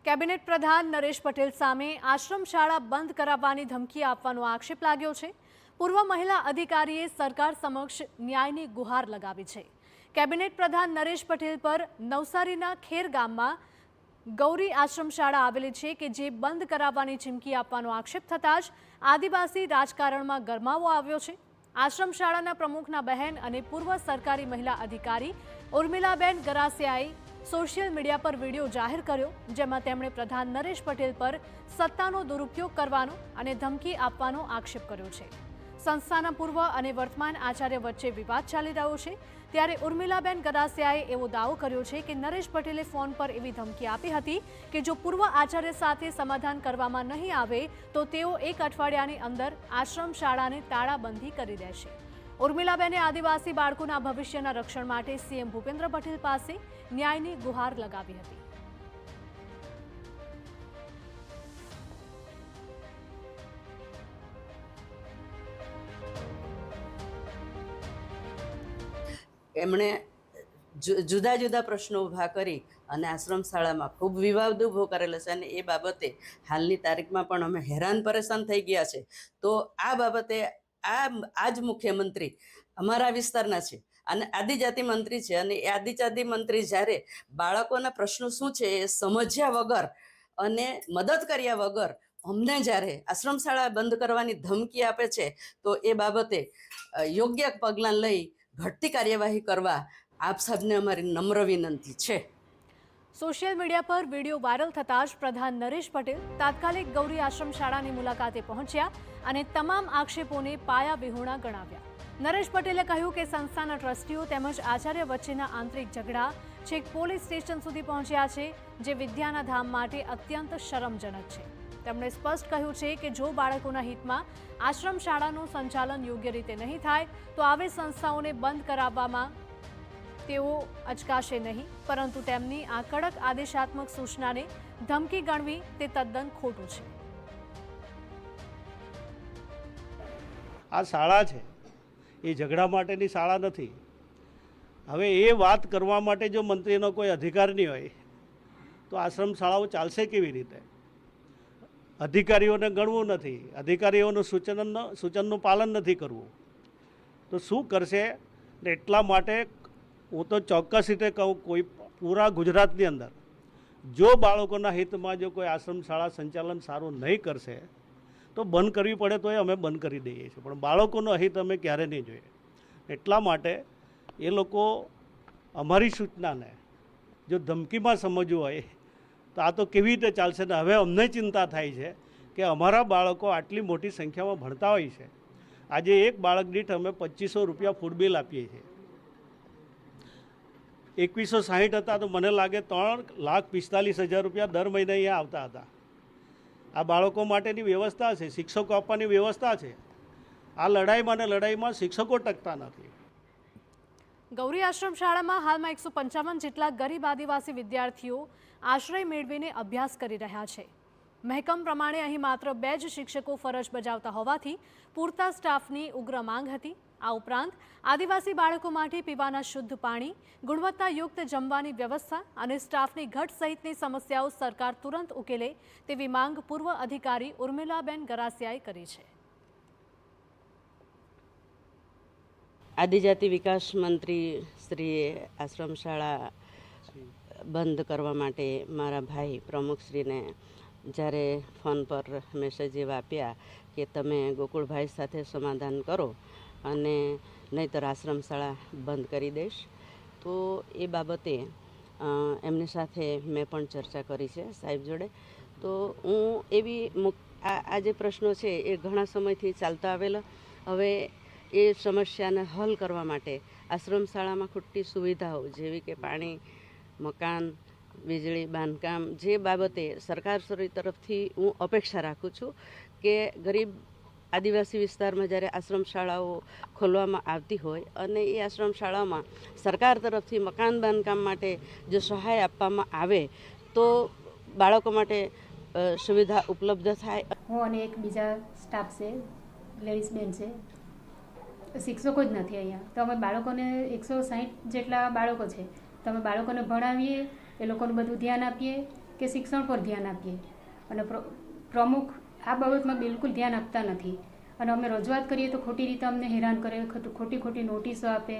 Cabinet પ્રધાન નરેશ પટેલ સામે આશ્રમ શાળા બંધ કરાવવાની ધમકી આપવાનો આક્ષેપ લાગ્યો છે। પૂર્વ મહિલા અધિકારીએ સરકાર સમક્ષ ન્યાયની ગુહાર લગાવી છે। કેબિનેટ પ્રધાન નરેશ પટેલ પર નવસારીના ખેર ગામમાં ગૌરી આશ્રમ શાળા આવેલી છે કે જે બંધ કરાવવાની ચીમકી આપવાનો આક્ષેપ થતાં જ આદિવાસી રાજકારણમાં ગરમાવો આવ્યો છે। આશ્રમ શાળાના પ્રમુખના બહેન અને પૂર્વ સરકારી મહિલા અધિકારી ઉર્મિલાબેન ગરાસિયાએ સોશિયલ મીડિયા પર વિડીયો જાહેર કર્યો, જેમાં તેમણે પ્રધાન નરેશ પટેલ પર સત્તાનો દુરુપયોગ કરવાનો અને ધમકી આપવાનો આક્ષેપ કર્યો છે। સંસ્થાના પૂર્વ અને વર્તમાન આચાર્ય વચ્ચે વિવાદ ચાલી રહ્યો છે, ત્યારે ઉર્મિલાબેન ગરાસિયાએ એવો દાવો કર્યો છે કે નરેશ પટેલે ફોન પર એવી ધમકી આપી હતી કે જો પૂર્વ આચાર્ય સાથે સમાધાન કરવામાં નહીં આવે તો તેઓ 1 અઠવાડિયાની અંદર આશ્રમ શાળાને તાળાબંધી કરી દેશે। ઉર્મિલાબેને આદિવાસી બાળકોના ભવિષ્યના રક્ષણ માટે સીએમ ભૂપેન્દ્ર પટેલ પાસે ન્યાયની ગુહાર લગાવી હતી। એમણે જુદા જુદા પ્રશ્નો ઊભા કરી અને આશ્રમ શાળામાં ખૂબ વિવાદ ઊભો કરેલો છે અને એ બાબતે હાલની તારીખમાં પણ અમે હેરાન પરેશાન થઈ ગયા છે। તો આ બાબતે આ જ મુખ્યમંત્રી અમારા વિસ્તારના છે અને આદિજાતિ મંત્રી છે અને એ આદિજાતિ મંત્રી જ્યારે બાળકોના પ્રશ્નો શું છે એ સમજ્યા વગર અને મદદ કર્યા વગર અમને જ્યારે આશ્રમ શાળા બંધ કરવાની ધમકી આપે છે તો એ બાબતે યોગ્ય પગલાં લઈ ઘટતી કાર્યવાહી કરવા આપ સાહેબને અમારી નમ્ર વિનંતી છે। સોશિયલ મીડિયા પર વિડીયો વાયરલ થતાં જ પ્રધાન નરેશ પટેલ તાત્કાલિક ગૌરી આશ્રમ શાળાની મુલાકાતે પહોંચ્યા અને તમામ આક્ષેપોને પાયાવિહોણા ગણાવ્યા। નરેશ પટેલે કહ્યું કે સંસ્થાના ટ્રસ્ટીઓ તેમજ આચાર્ય વચ્ચેના આંતરિક ઝઘડા છેક પોલીસ સ્ટેશન સુધી પહોંચ્યા છે, જે વિદ્યાના ધામ માટે અત્યંત શરમજનક છે। તેમણે સ્પષ્ટ કહ્યું છે કે જો બાળકોના હિતમાં આશ્રમ શાળાનું સંચાલન યોગ્ય રીતે નહીં થાય તો આવી સંસ્થાઓને બંધ કરાવવામાં તેઓ અચકાશે નહીં, પરંતુ તેમની આ કડક આદેશાત્મક સૂચનાને ધમકી ગણવી તે તદ્દન ખોટું છે। આ શાળા છે એ ઝઘડા માટેની શાળા નથી। હવે એ વાત કરવા માટે જો મંત્રીનો કોઈ અધિકાર નહીં હોય તો આશ્રમ શાળાઓ ચાલશે કેવી રીતે? અધિકારીઓને ગણવું નથી, અધિકારીઓનું સૂચનનું પાલન નથી કરવું તો શું કરશે? એટલા માટે હું તો ચોક્કસ રીતે કહું, કોઈ પૂરા ગુજરાતની અંદર જો બાળકોના હિતમાં જો કોઈ આશ્રમ શાળા સંચાલન સારું નહીં કરશે તો બંધ કરવી પડે તો અમે બંધ કરી દઈએ છીએ, પણ બાળકોનો હિત અમે ક્યારે નહીં જોઈએ। એટલા માટે એ લોકો અમારી સૂચનાને જો ધમકીમાં સમજવું હોય તો આ તો કેવી રીતે ચાલશે ને? હવે અમને ચિંતા થાય છે કે અમારા બાળકો આટલી મોટી સંખ્યામાં ભણતા હોય છે। આજે એક બાળક દીઠ અમે 2500 રૂપિયા ફૂડ બિલ આપીએ છીએ। 2160 હતા તો મને લાગે 3,45,000 રૂપિયા દર મહિને અહીંયા આવતા હતા। આ બાળકો માટેની વ્યવસ્થા છે, શિક્ષકો આપવાની વ્યવસ્થા છે। આ લડાઈમાં શિક્ષકો ટકતા નથી। ગૌરી આશ્રમ શાળામાં હાલમાં 155 જેટલા ગરીબ આદિવાસી વિદ્યાર્થીઓ આશ્રય મેળવીને અભ્યાસ કરી રહ્યા છે। મહેકમ પ્રમાણે અહીં માત્ર 2 જ શિક્ષકો ફરજ બજાવતા હોવાથી પૂરતા સ્ટાફની ઉગ્ર માંગ હતી। આ ઉપરાંત આદિવાસી બાળકો માટે પીવાના શુદ્ધ પાણી, ગુણવત્તાયુક્ત જમવાની વ્યવસ્થા અને સ્ટાફની ઘટ સહિતની સમસ્યાઓ સરકાર તુરંત ઉકેલે તેવી માંગ પૂર્વ અધિકારી ઉર્મિલાબેન ગરાસિયાએ કરી છે। આદિજાતિ વિકાસ મંત્રી શ્રીએ આશ્રમ શાળા બંધ કરવા માટે મારા ભાઈ પ્રમુખશ્રીને જ્યારે ફોન પર મેસેજ એવા આપ્યા કે તમે ગોકુળભાઈ સાથે સમાધાન કરો અને નહીંતર આશ્રમ શાળા બંધ કરી દઈશ, તો એ બાબતે એમની સાથે મેં પણ ચર્ચા કરી છે સાહેબ જોડે। તો હું એવી આ જે પ્રશ્નો છે એ ઘણા સમયથી ચાલતા આવેલા, હવે એ સમસ્યાને હલ કરવા માટે આશ્રમ શાળામાં ખૂટતી સુવિધાઓ જેવી કે પાણી, મકાન, વીજળી, બાંધકામ, જે બાબતે સરકારશ્રી તરફથી હું અપેક્ષા રાખું છું કે ગરીબ આદિવાસી વિસ્તારમાં જ્યારે આશ્રમ શાળાઓ ખોલવામાં આવતી હોય અને એ આશ્રમ શાળામાં સરકાર તરફથી મકાન બાંધકામ માટે જો સહાય આપવામાં આવે તો બાળકો માટે સુવિધા ઉપલબ્ધ થાય। હું અને એક બીજા સ્ટાફ છે, લેડીઝ બેન છે, શિક્ષકો જ નથી અહીંયા, તો અમે બાળકોને 160 જેટલા બાળકો છે તો અમે બાળકોને ભણાવીએ, એ લોકોનું બધું ધ્યાન આપીએ કે શિક્ષણ પર ધ્યાન આપીએ, અને પ્રમુખ આ બાબતમાં બિલકુલ ધ્યાન આપતા નથી. અને અમે રજૂઆત કરીએ તો ખોટી રીતે અમને હેરાન કરે, ખોટી નોટિસો આપે.